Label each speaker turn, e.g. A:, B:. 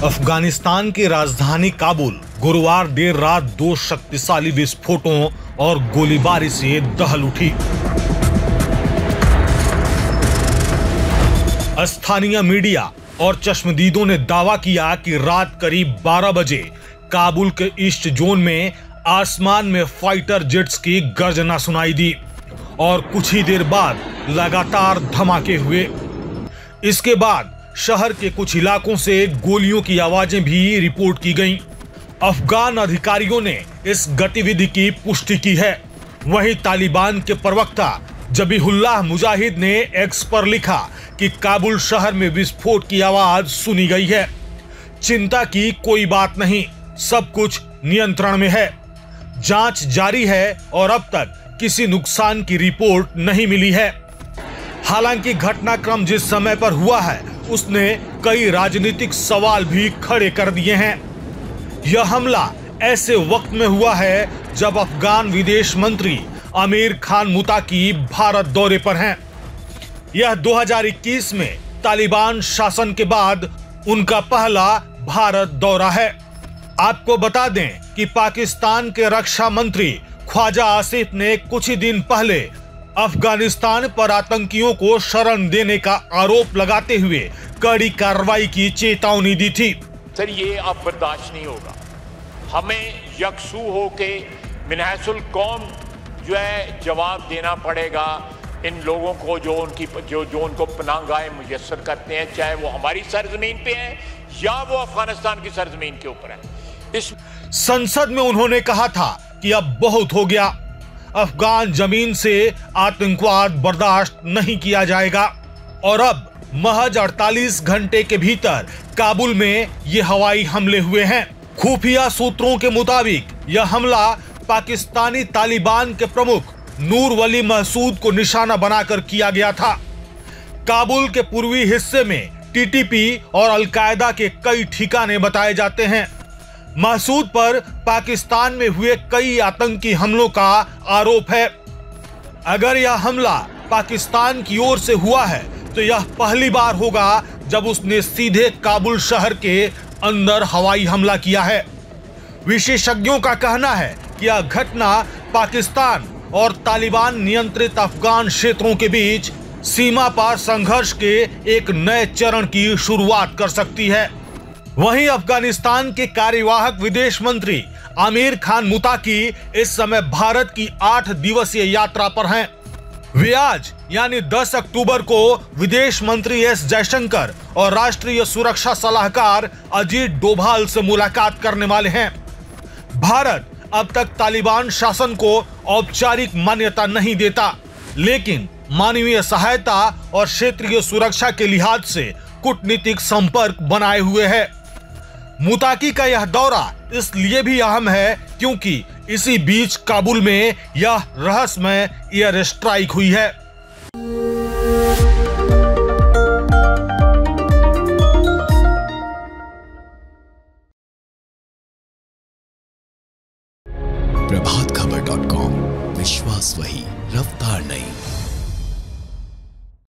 A: अफगानिस्तान की राजधानी काबुल गुरुवार देर रात दो शक्तिशाली विस्फोटों और गोलीबारी से दहल उठी। स्थानीय मीडिया और चश्मदीदों ने दावा किया कि रात करीब 12 बजे काबुल के ईस्ट जोन में आसमान में फाइटर जेट्स की गर्जना सुनाई दी और कुछ ही देर बाद लगातार धमाके हुए। इसके बाद शहर के कुछ इलाकों से गोलियों की आवाजें भी रिपोर्ट की गईं। अफगान अधिकारियों ने इस गतिविधि की पुष्टि की है। वहीं तालिबान के प्रवक्ता जबीहुल्लाह मुजाहिद ने एक्स पर लिखा कि काबुल शहर में विस्फोट की आवाज सुनी गई है। चिंता की कोई बात नहीं, सब कुछ नियंत्रण में है। जांच जारी है और अब तक किसी नुकसान की रिपोर्ट नहीं मिली है। हालांकि घटनाक्रम जिस समय पर हुआ है उसने कई राजनीतिक सवाल भी खड़े कर दिए हैं। यह हमला ऐसे वक्त में हुआ है जब अफगान विदेश मंत्री आमिर खान मुताकी भारत दौरे पर हैं। यह 2021 में तालिबान शासन के बाद उनका पहला भारत दौरा है। आपको बता दें कि पाकिस्तान के रक्षा मंत्री ख्वाजा आसिफ ने कुछ ही दिन पहले अफगानिस्तान पर आतंकियों को शरण देने का आरोप लगाते हुए कड़ी कार्रवाई की चेतावनी दी थी।
B: सर, ये अब बर्दाश्त नहीं होगा। हमें यकसू होके मिनहसुल कौम जो है जवाब देना पड़ेगा इन लोगों को जो उनको पनाहगाहें मुयस्सर करते हैं, चाहे वो हमारी सरजमीन पे है या वो अफगानिस्तान की सरजमीन के ऊपर है। इस
A: संसद में उन्होंने कहा था कि अब बहुत हो गया, अफगान जमीन से आतंकवाद बर्दाश्त नहीं किया जाएगा। और अब महज 48 घंटे के भीतर काबुल में ये हवाई हमले हुए हैं। खुफिया सूत्रों के मुताबिक यह हमला पाकिस्तानी तालिबान के प्रमुख नूर वली महसूद को निशाना बनाकर किया गया था। काबुल के पूर्वी हिस्से में टीटीपी और अलकायदा के कई ठिकाने बताए जाते हैं। महसूद पर पाकिस्तान में हुए कई आतंकी हमलों का आरोप है। अगर यह हमला पाकिस्तान की ओर से हुआ है तो यह पहली बार होगा जब उसने सीधे काबुल शहर के अंदर हवाई हमला किया है। विशेषज्ञों का कहना है कि यह घटना पाकिस्तान और तालिबान नियंत्रित अफगान क्षेत्रों के बीच सीमा पार संघर्ष के एक नए चरण की शुरुआत कर सकती है। वहीं अफगानिस्तान के कार्यवाहक विदेश मंत्री आमिर खान मुताकी इस समय भारत की 8 दिवसीय यात्रा पर हैं। वे आज यानी 10 अक्टूबर को विदेश मंत्री एस जयशंकर और राष्ट्रीय सुरक्षा सलाहकार अजीत डोभाल से मुलाकात करने वाले हैं। भारत अब तक तालिबान शासन को औपचारिक मान्यता नहीं देता, लेकिन मानवीय सहायता और क्षेत्रीय सुरक्षा के लिहाज से कूटनीतिक संपर्क बनाए हुए है। मुताकी का यह दौरा इसलिए भी अहम है क्योंकि इसी बीच काबुल में यह रहस्यमय एयर स्ट्राइक हुई है।
C: प्रभातखबर.com, विश्वास वही, रफ्तार नहीं।